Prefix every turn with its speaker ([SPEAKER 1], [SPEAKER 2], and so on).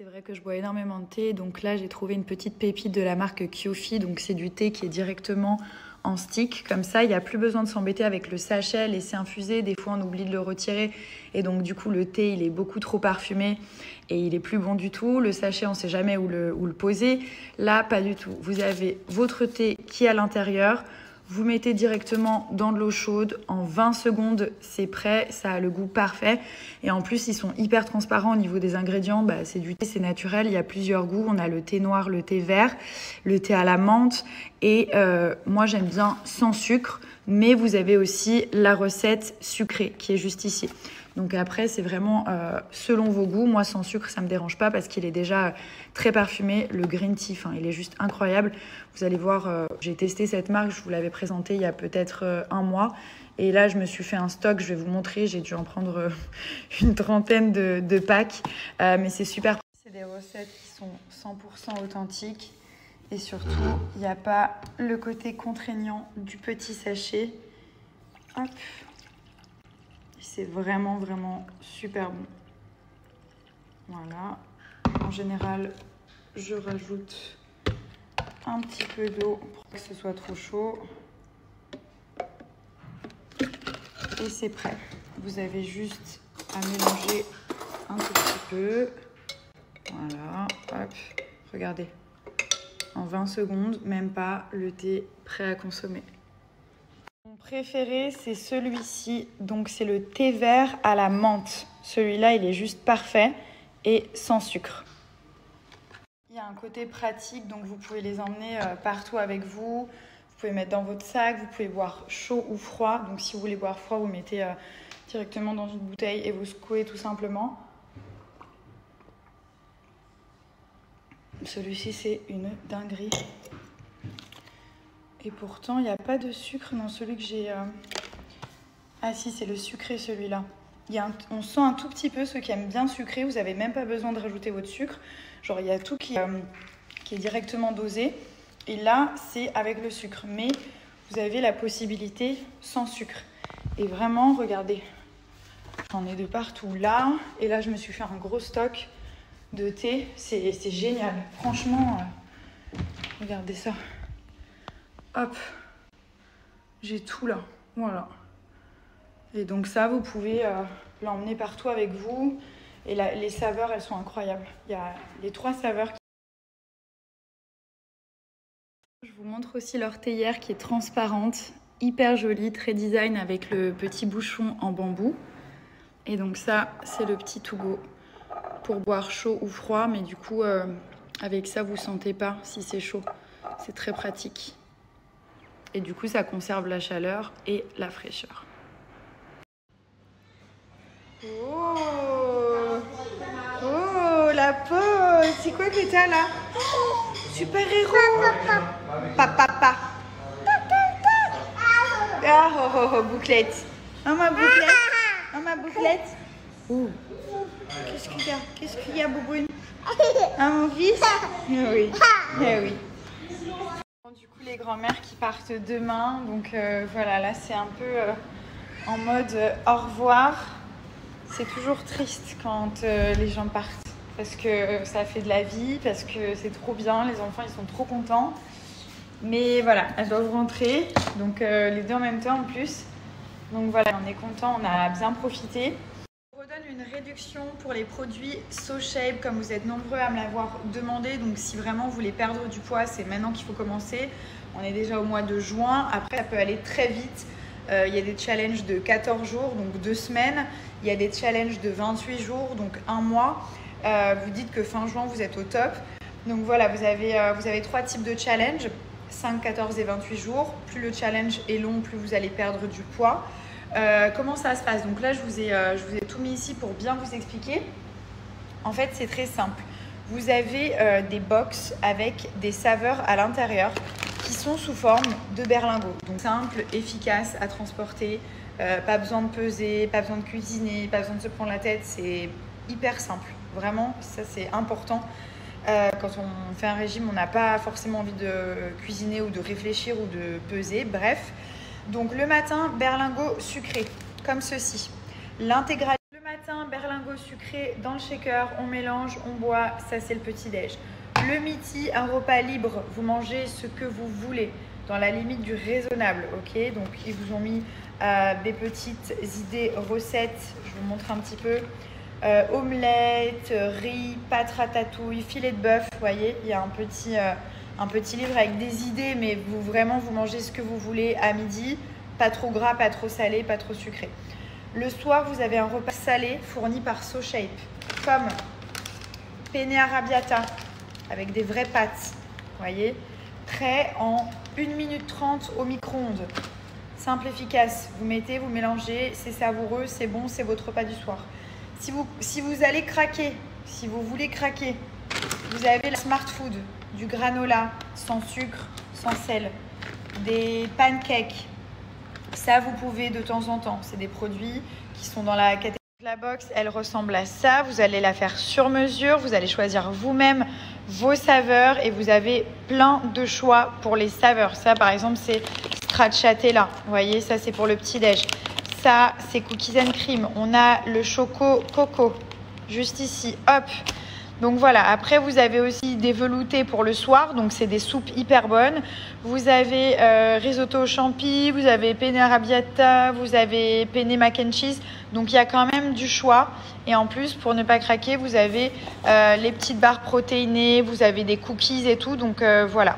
[SPEAKER 1] C'est vrai que je bois énormément de thé, donc là j'ai trouvé une petite pépite de la marque Kyofi, donc c'est du thé qui est directement en stick, comme ça il n'y a plus besoin de s'embêter avec le sachet, laisser infuser, des fois on oublie de le retirer et donc du coup le thé il est beaucoup trop parfumé et il est plus bon du tout, le sachet on sait jamais où le poser, là pas du tout, vous avez votre thé qui est à l'intérieur. Vous mettez directement dans de l'eau chaude, en 20 secondes, c'est prêt, ça a le goût parfait. Et en plus, ils sont hyper transparents au niveau des ingrédients. C'est du thé, c'est naturel, il y a plusieurs goûts. On a le thé noir, le thé vert, le thé à la menthe. Et moi, j'aime bien sans sucre, mais vous avez aussi la recette sucrée qui est juste ici. Donc après, c'est vraiment selon vos goûts. Moi, sans sucre, ça ne me dérange pas parce qu'il est déjà très parfumé. Le green tea, il est juste incroyable. Vous allez voir, j'ai testé cette marque, je vous l'avais présentée il y a peut-être un mois. Et là, je me suis fait un stock, je vais vous montrer. J'ai dû en prendre une trentaine de packs. Mais c'est super. C'est des recettes qui sont 100% authentiques. Et surtout, il n'y a pas le côté contraignant du petit sachet. Hop. C'est vraiment, vraiment super bon. Voilà. En général, je rajoute un petit peu d'eau pour que ce soit trop chaud. Et c'est prêt. Vous avez juste à mélanger un tout petit peu. Voilà. Hop. Regardez. En 20 secondes, même pas, le thé prêt à consommer. Mon préféré, c'est celui-ci. Donc, c'est le thé vert à la menthe. Celui-là, il est juste parfait et sans sucre. Il y a un côté pratique, donc vous pouvez les emmener partout avec vous. Vous pouvez mettre dans votre sac, vous pouvez boire chaud ou froid. Donc, si vous voulez boire froid, vous mettez directement dans une bouteille et vous secouez tout simplement. Celui-ci, c'est une dinguerie. Et pourtant, il n'y a pas de sucre dans celui que j'ai... Ah si, c'est le sucré celui-là. On sent un tout petit peu, ceux qui aiment bien sucré, vous n'avez même pas besoin de rajouter votre sucre. Genre, il y a tout qui est directement dosé. Et là, c'est avec le sucre. Mais vous avez la possibilité sans sucre. Et vraiment, regardez, j'en ai de partout là. Et là, je me suis fait un gros stock de thé. C'est génial. Franchement, regardez ça. Hop, j'ai tout là, voilà. Et donc ça, vous pouvez l'emmener partout avec vous. Et là, les saveurs, elles sont incroyables. Il y a les 3 saveurs. Je vous montre aussi leur théière qui est transparente, hyper jolie, très design avec le petit bouchon en bambou. Et donc ça, c'est le petit to go pour boire chaud ou froid. Mais du coup, avec ça, vous ne sentez pas si c'est chaud. C'est très pratique. Et du coup, ça conserve la chaleur et la fraîcheur. Oh, oh, la pause. C'est quoi que t'as là? Super héros. Papa. Ah, oh, bouclette. Oh, ma bouclette. Oh, ma bouclette. Oh. Qu'est-ce qu'il y a, Bouboune? Ah, mon fils? Oui. Oui. Du coup, les grands-mères qui partent demain, donc voilà, là c'est un peu en mode au revoir. C'est toujours triste quand les gens partent parce que ça fait de la vie, parce que c'est trop bien, les enfants ils sont trop contents. Mais voilà, elles doivent rentrer, donc les deux en même temps en plus. Donc voilà, on est content, on a bien profité. Je vous redonne une réduction pour les produits SoShape, comme vous êtes nombreux à me l'avoir demandé. Donc si vraiment vous voulez perdre du poids, c'est maintenant qu'il faut commencer. On est déjà au mois de juin. Après, ça peut aller très vite. Il y a des challenges de 14 jours, donc 2 semaines. Il y a des challenges de 28 jours, donc 1 mois. Vous dites que fin juin, vous êtes au top. Donc voilà, vous avez 3 types de challenges, 5, 14 et 28 jours. Plus le challenge est long, plus vous allez perdre du poids. Comment ça se passe? Donc là, je vous ai tout mis ici pour bien vous expliquer. En fait, c'est très simple. Vous avez des box avec des saveurs à l'intérieur qui sont sous forme de berlingot. Donc simple, efficace à transporter, pas besoin de peser, pas besoin de cuisiner, pas besoin de se prendre la tête. C'est hyper simple. Vraiment, ça c'est important. Quand on fait un régime, on n'a pas forcément envie de cuisiner ou de réfléchir ou de peser. Bref. Donc le matin, berlingot sucré, comme ceci. L'intégralité. Le matin, matin, berlingot sucré dans le shaker, on mélange, on boit, ça c'est le petit-déj. Le midi, un repas libre, vous mangez ce que vous voulez, dans la limite du raisonnable, ok? Donc ils vous ont mis des petites idées, recettes, je vous montre un petit peu. Omelette, riz, pâte ratatouille, filet de bœuf, vous voyez, il y a un petit livre avec des idées, mais vous mangez ce que vous voulez à midi, pas trop gras, pas trop salé, pas trop sucré. Le soir, vous avez un repas salé fourni par SoShape, comme penne arrabbiata, avec des vraies pâtes, vous voyez, prêt en 1 minute 30 au micro-ondes. Simple, efficace, vous mettez, vous mélangez, c'est savoureux, c'est bon, c'est votre repas du soir. Si vous allez craquer, si vous voulez craquer, vous avez la Smart Food, du granola, sans sucre, sans sel, des pancakes. Ça, vous pouvez de temps en temps. C'est des produits qui sont dans la catégorie. La box, elle ressemble à ça. Vous allez la faire sur mesure. Vous allez choisir vous-même vos saveurs et vous avez plein de choix pour les saveurs. Ça, par exemple, c'est stracciatella. Vous voyez, ça, c'est pour le petit-déj. Ça, c'est cookies and cream. On a le choco coco juste ici. Hop. Donc voilà, après vous avez aussi des veloutés pour le soir, donc c'est des soupes hyper bonnes. Vous avez risotto au champi, vous avez penne arrabbiata, vous avez penne mac and cheese. Donc il y a quand même du choix. Et en plus, pour ne pas craquer, vous avez les petites barres protéinées, vous avez des cookies et tout. Donc voilà.